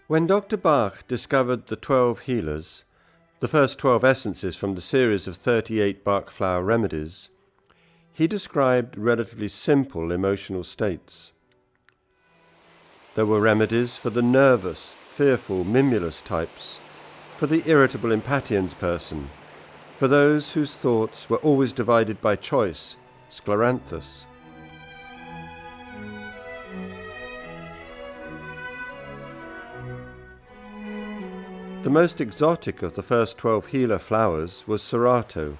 When Dr. Bach discovered the 12 healers, the first 12 essences from the series of 38 Bach flower remedies, he described relatively simple emotional states. There were remedies for the nervous, fearful, mimulus types, for the irritable impatiens person, for those whose thoughts were always divided by choice, scleranthus. The most exotic of the first 12 healer flowers was Serato,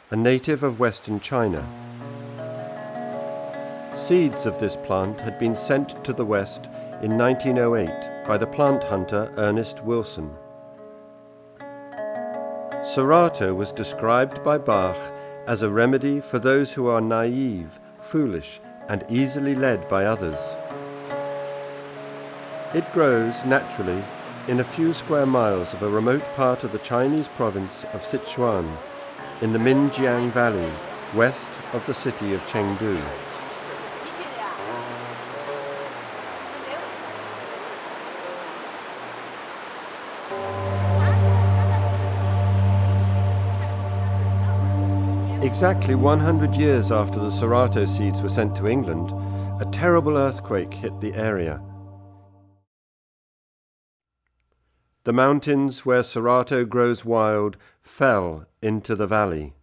a native of western China. Seeds of this plant had been sent to the West in 1908 by the plant hunter Ernest Wilson. Serato was described by Bach as a remedy for those who are naive, foolish, and easily led by others. It grows naturally in a few square miles of a remote part of the Chinese province of Sichuan, in the Minjiang Valley, west of the city of Chengdu. Exactly 100 years after the Serato seeds were sent to England, a terrible earthquake hit the area. The mountains where Serato grows wild fell into the valley.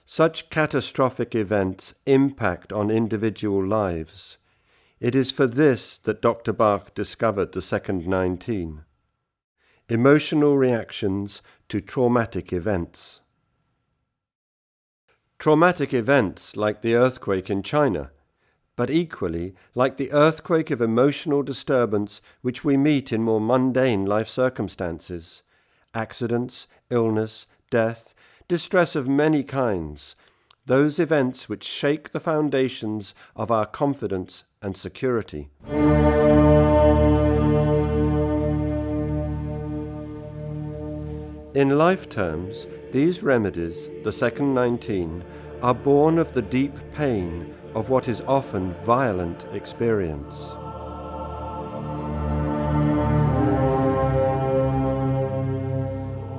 Such catastrophic events impact on individual lives. It is for this that Dr. Bach discovered the SECOND19. Emotional reactions to traumatic events. Traumatic events like the earthquake in China, but equally like the earthquake of emotional disturbance which we meet in more mundane life circumstances, accidents, illness, death, distress of many kinds, those events which shake the foundations of our confidence and security. In life terms, these remedies, the SECOND19, are born of the deep pain of what is often violent experience.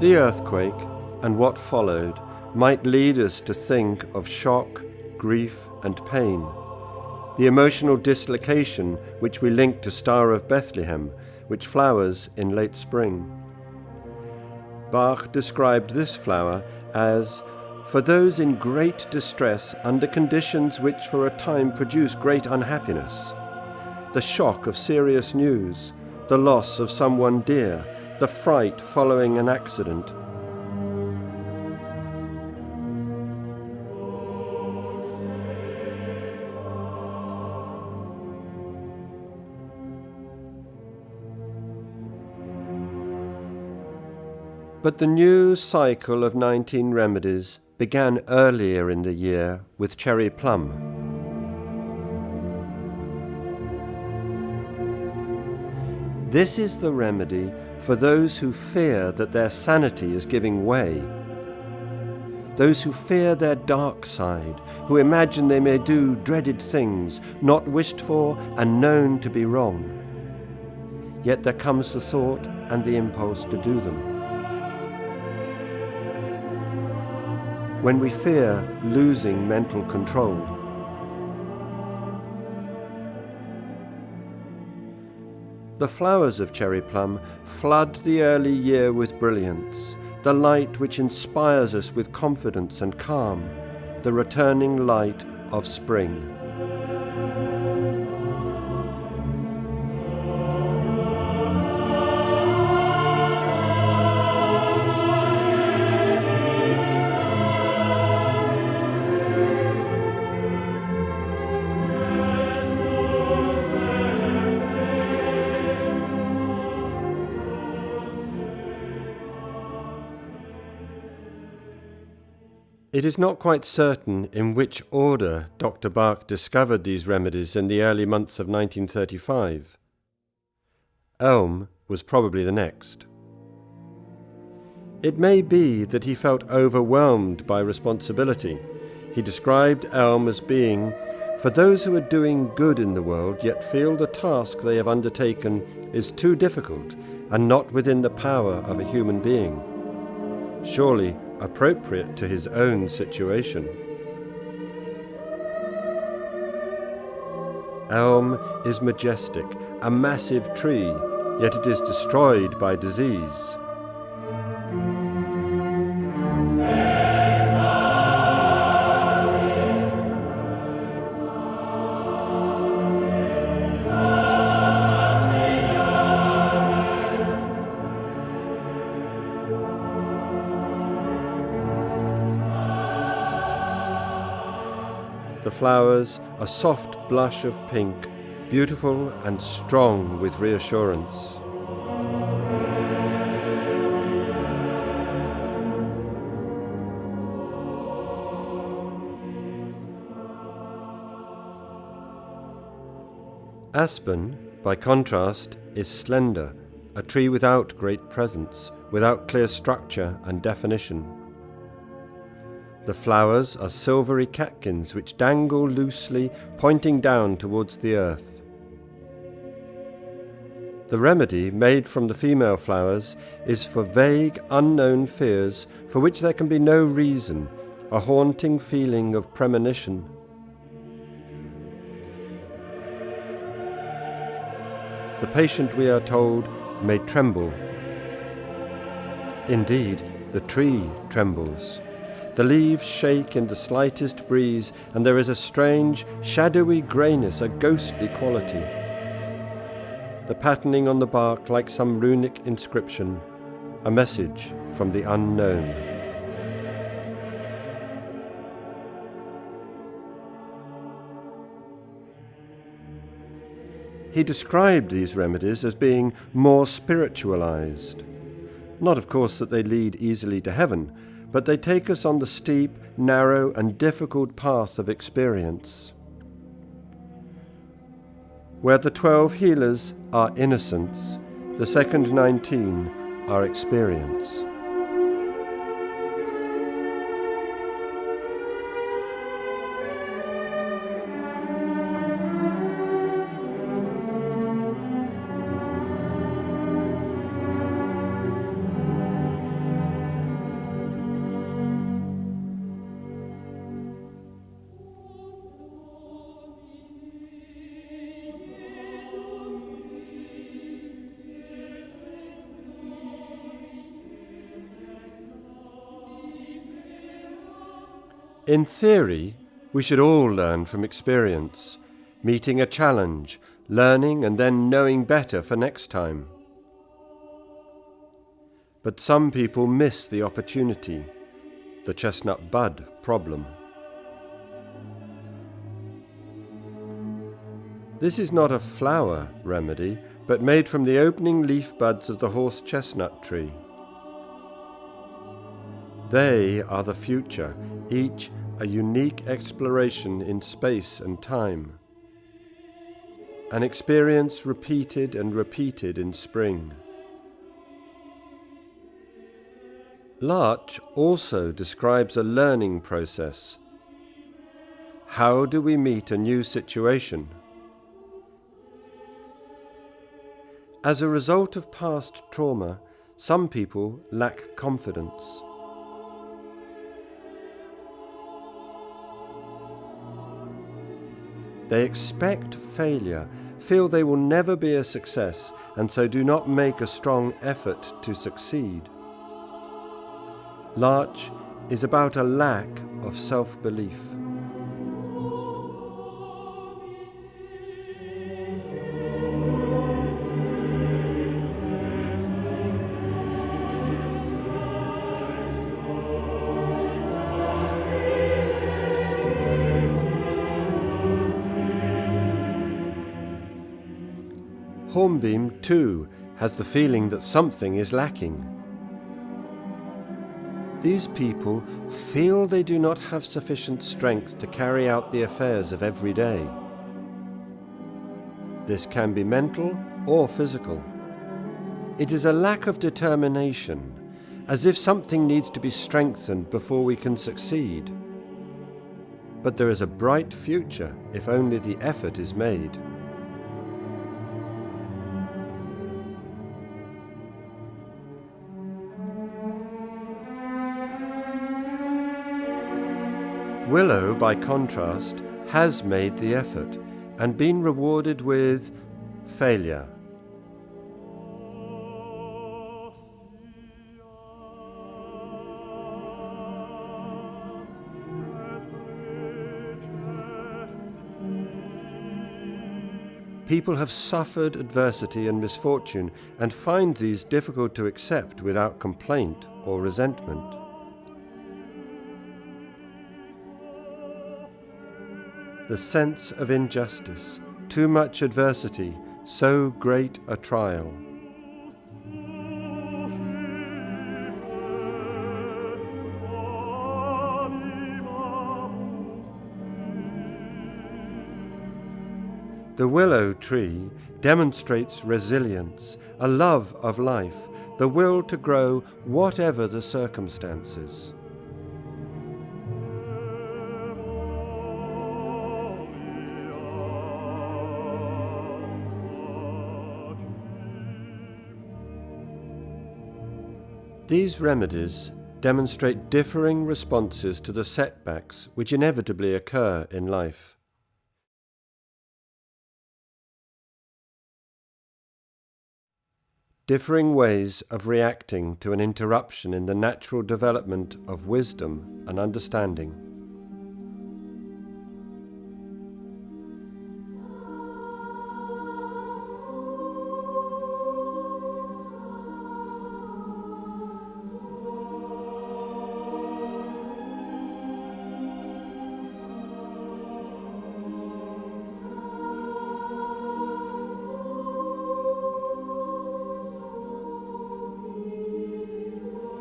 The earthquake and what followed might lead us to think of shock, grief, and pain, the emotional dislocation which we link to Star of Bethlehem, which flowers in late spring. Bach described this flower as for those in great distress under conditions which for a time produce great unhappiness, the shock of serious news, the loss of someone dear, the fright following an accident. But the new cycle of 19 remedies began earlier in the year with cherry plum. This is the remedy for those who fear that their sanity is giving way, those who fear their dark side, who imagine they may do dreaded things, not wished for and known to be wrong. Yet there comes the thought and the impulse to do them. When we fear losing mental control. The flowers of cherry plum flood the early year with brilliance, the light which inspires us with confidence and calm, the returning light of spring. It is not quite certain in which order Dr. Bach discovered these remedies in the early months of 1935. Elm was probably the next. It may be that he felt overwhelmed by responsibility. He described Elm as being For those who are doing good in the world yet feel the task they have undertaken is too difficult and not within the power of a human being, surely appropriate to his own situation. Elm is majestic, a massive tree, yet it is destroyed by disease. The flowers, a soft blush of pink, beautiful and strong with reassurance. Aspen, by contrast, is slender, a tree without great presence, without clear structure and definition. The flowers are silvery catkins which dangle loosely, pointing down towards the earth. The remedy made from the female flowers is for vague, unknown fears for which there can be no reason, a haunting feeling of premonition. The patient, we are told, may tremble. Indeed, the tree trembles. The leaves shake in the slightest breeze, and there is a strange, shadowy greyness, a ghostly quality. The patterning on the bark like some runic inscription, a message from the unknown. He described these remedies as being more spiritualized. Not, of course, that they lead easily to heaven, but they take us on the steep, narrow, and difficult path of experience. Where the 12 healers are innocence, the SECOND19 are experience. In theory, we should all learn from experience, meeting a challenge, learning and then knowing better for next time. But some people miss the opportunity, the chestnut bud problem. This is not a flower remedy, but made from the opening leaf buds of the horse chestnut tree. They are the future, each a unique exploration in space and time. An experience repeated and repeated in spring. Larch also describes a learning process. How do we meet a new situation? As a result of past trauma, some people lack confidence. They expect failure, feel they will never be a success, and so do not make a strong effort to succeed. Larch is about a lack of self-belief. Hornbeam, too, has the feeling that something is lacking. These people feel they do not have sufficient strength to carry out the affairs of every day. This can be mental or physical. It is a lack of determination, as if something needs to be strengthened before we can succeed. but there is a bright future if only the effort is made. Willow, by contrast, has made the effort and been rewarded with failure. People have suffered adversity and misfortune and find these difficult to accept without complaint or resentment. The sense of injustice, too much adversity, so great a trial. The willow tree demonstrates resilience, a love of life, the will to grow whatever the circumstances. These remedies demonstrate differing responses to the setbacks which inevitably occur in life. Differing ways of reacting to an interruption in the natural development of wisdom and understanding.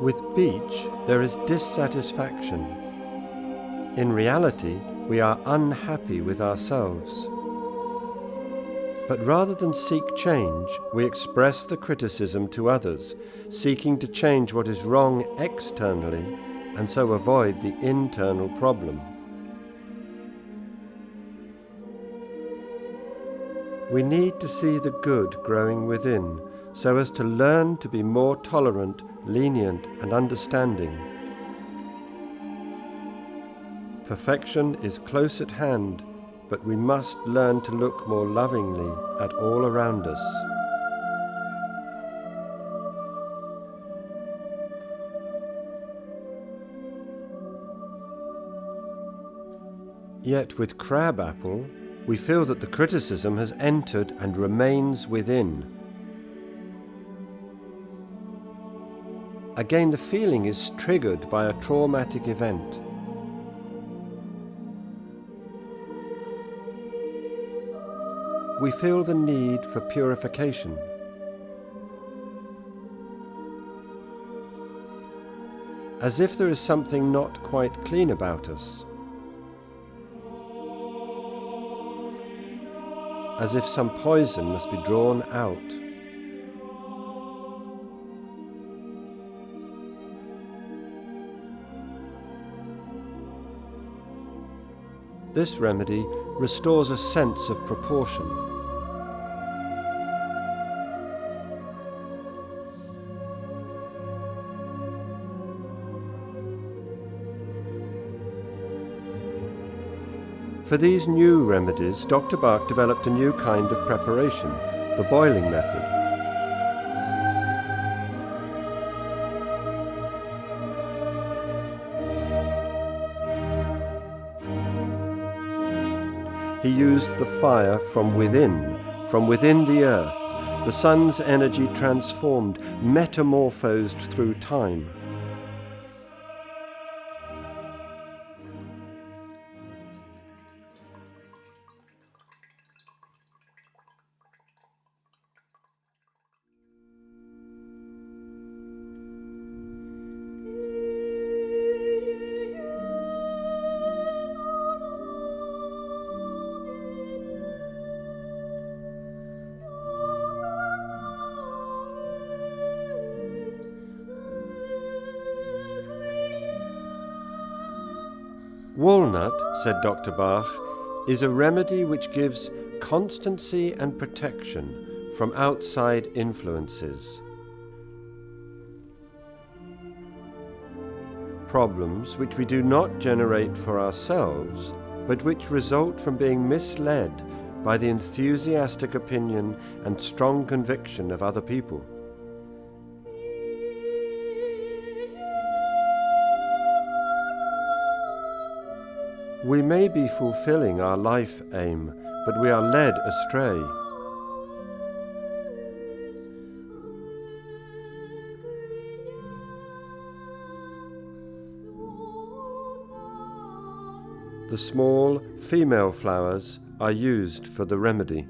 With beech, there is dissatisfaction. In reality, we are unhappy with ourselves. But rather than seek change, we express the criticism to others, seeking to change what is wrong externally and so avoid the internal problem. We need to see the good growing within, so as to learn to be more tolerant, lenient, and understanding. Perfection is close at hand, but we must learn to look more lovingly at all around us. Yet with crabapple, we feel that the criticism has entered and remains within. Again, the feeling is triggered by a traumatic event. We feel the need for purification. As if there is something not quite clean about us. As if some poison must be drawn out. This remedy restores a sense of proportion. For these new remedies, Dr. Bach developed a new kind of preparation, the boiling method. He used the fire from within the earth, the sun's energy transformed, metamorphosed through time. Walnut, said Dr. Bach, is a remedy which gives constancy and protection from outside influences. Problems which we do not generate for ourselves, but which result from being misled by the enthusiastic opinion and strong conviction of other people. We may be fulfilling our life aim, but we are led astray. The small female flowers are used for the remedy.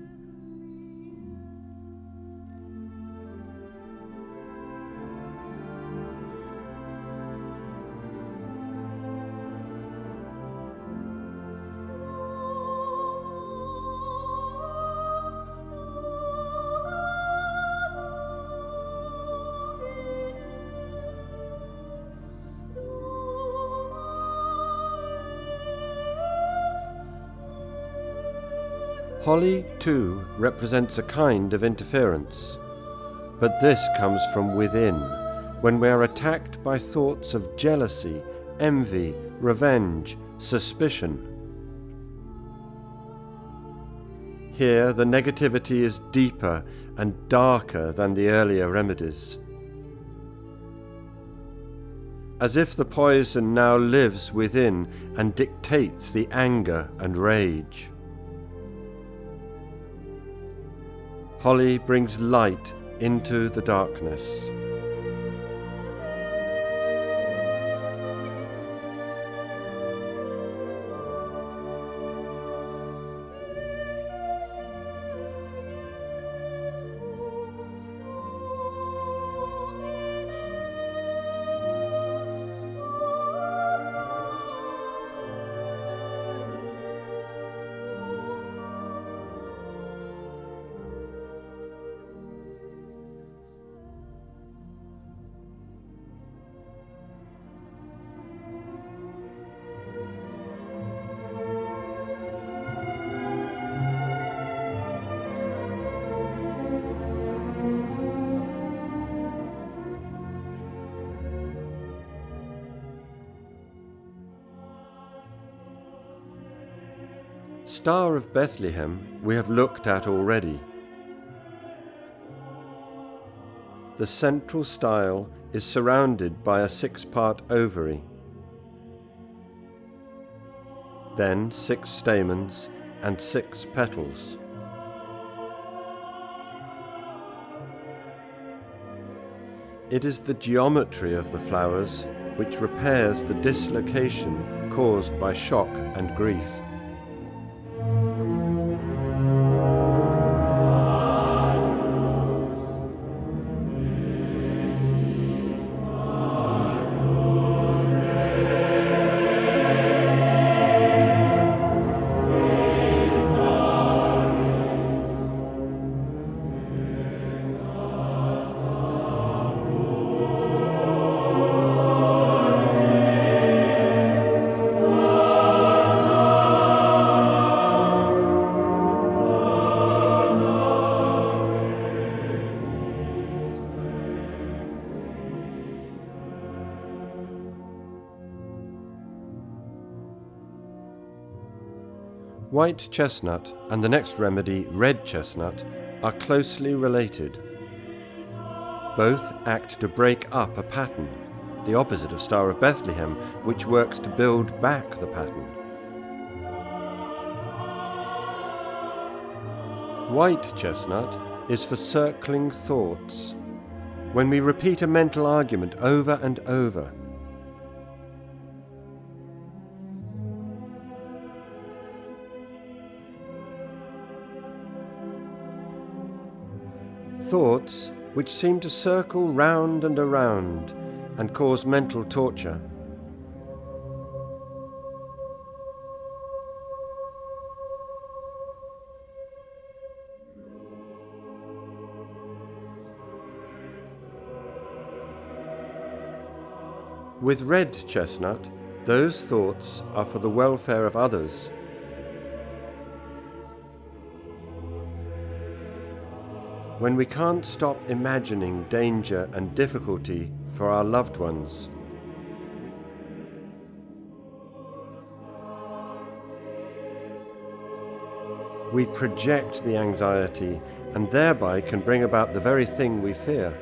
Holly, too, represents a kind of interference, but this comes from within, when we are attacked by thoughts of jealousy, envy, revenge, suspicion. Here the negativity is deeper and darker than the earlier remedies, as if the poison now lives within and dictates the anger and rage. Holly brings light into the darkness. Star of Bethlehem we have looked at already. The central style is surrounded by a 6-part ovary, then 6 stamens and 6 petals. It is the geometry of the flowers which repairs the dislocation caused by shock and grief. White chestnut and the next remedy, red chestnut, are closely related. Both act to break up a pattern, the opposite of Star of Bethlehem, which works to build back the pattern. White chestnut is for circling thoughts, when we repeat a mental argument over and over. Thoughts which seem to circle round and around and cause mental torture. With red chestnut, Those thoughts are for the welfare of others. When we can't stop imagining danger and difficulty for our loved ones, we project the anxiety and thereby can bring about the very thing we fear.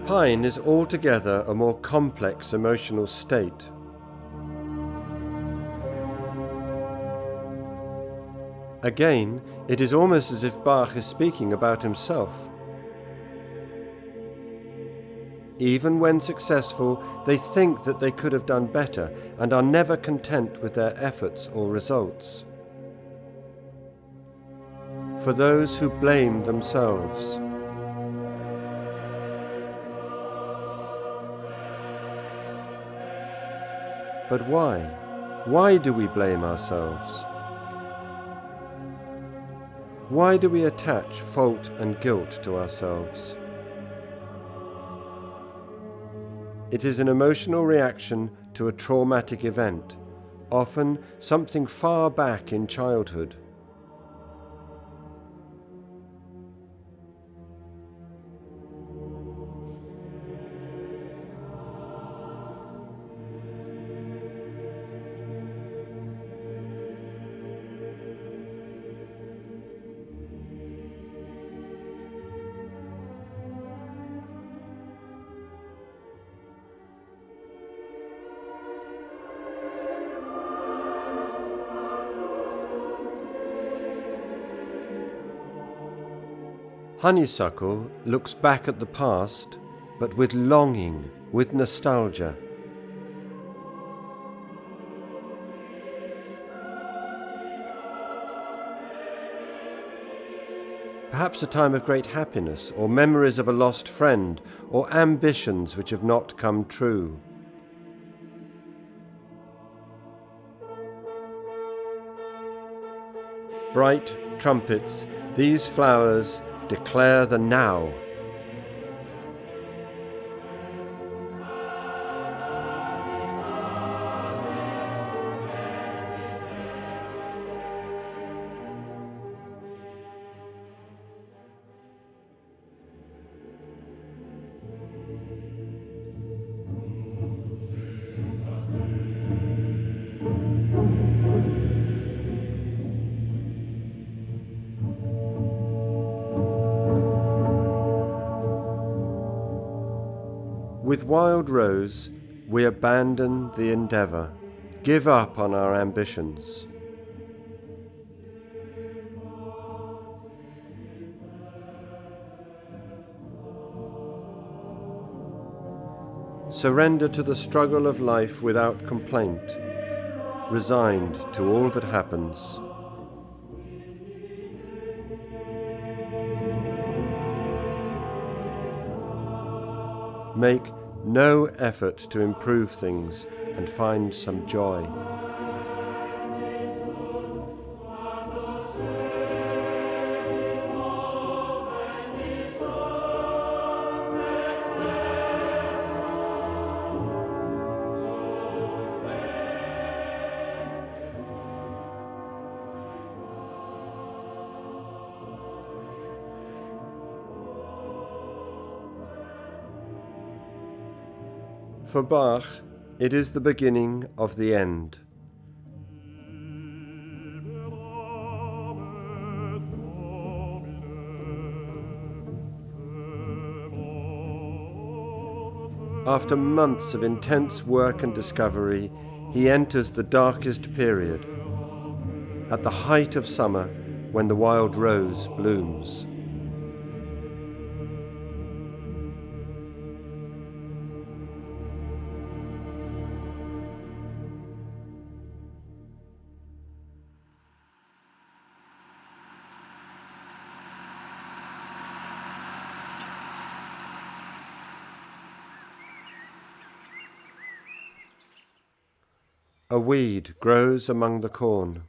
Pine is altogether a more complex emotional state. Again, it is almost as if Bach is speaking about himself. Even when successful, they think that they could have done better and are never content with their efforts or results. For those who blame themselves, but why? Why do we blame ourselves? Why do we attach fault and guilt to ourselves? It is an emotional reaction to a traumatic event, often something far back in childhood. Honeysuckle looks back at the past, but with longing, with nostalgia. Perhaps a time of great happiness, or memories of a lost friend, or ambitions which have not come true. Bright trumpets, these flowers declare the now. With Wild Rose, we abandon the endeavour, give up on our ambitions. Surrender to the struggle of life without complaint, resigned to all that happens. Make no effort to improve things and find some joy. For Bach, it is the beginning of the end. After months of intense work and discovery, he enters the darkest period, at the height of summer when the wild rose blooms. a weed grows among the corn.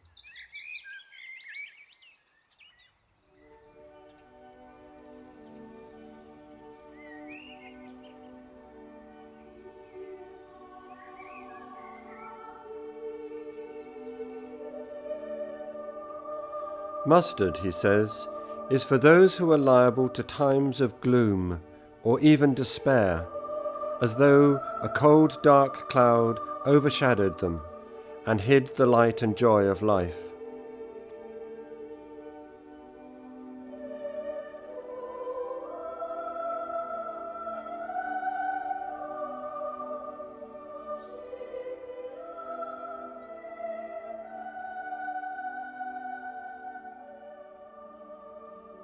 Mustard, he says, is for those who are liable to times of gloom or even despair, as though a cold, dark cloud overshadowed them and hid the light and joy of life.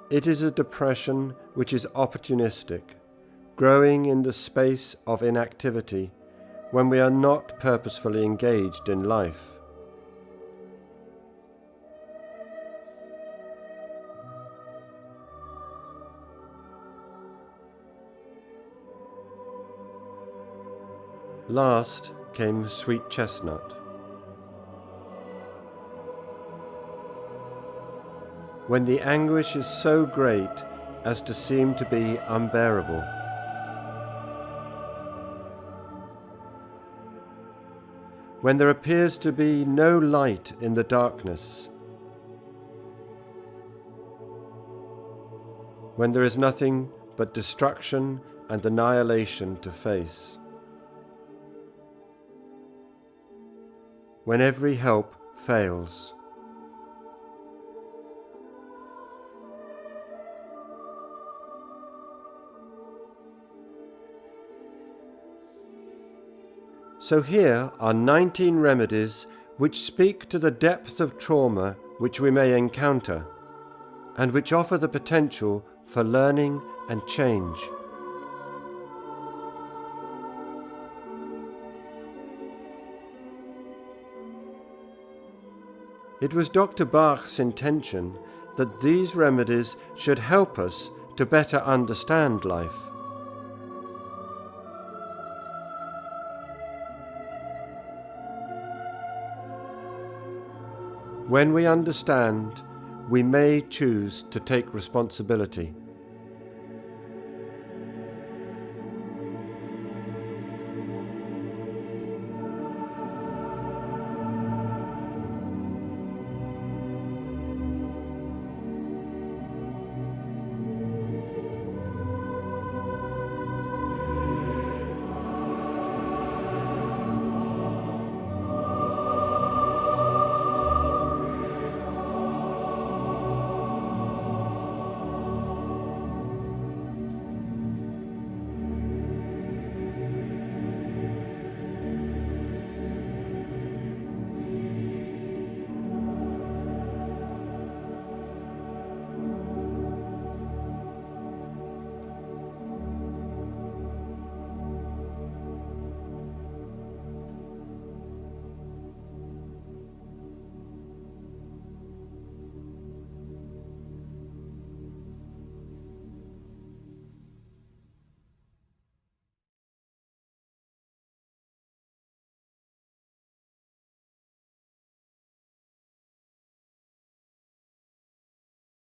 It is a depression which is opportunistic, growing in the space of inactivity when we are not purposefully engaged in life. Last came sweet chestnut. When the anguish is so great as to seem to be unbearable. When there appears to be no light in the darkness. When there is nothing but destruction and annihilation to face. When every help fails. So here are 19 remedies which speak to the depth of trauma which we may encounter, and which offer the potential for learning and change. It was Dr. Bach's intention that these remedies should help us to better understand life. When we understand, we may choose to take responsibility.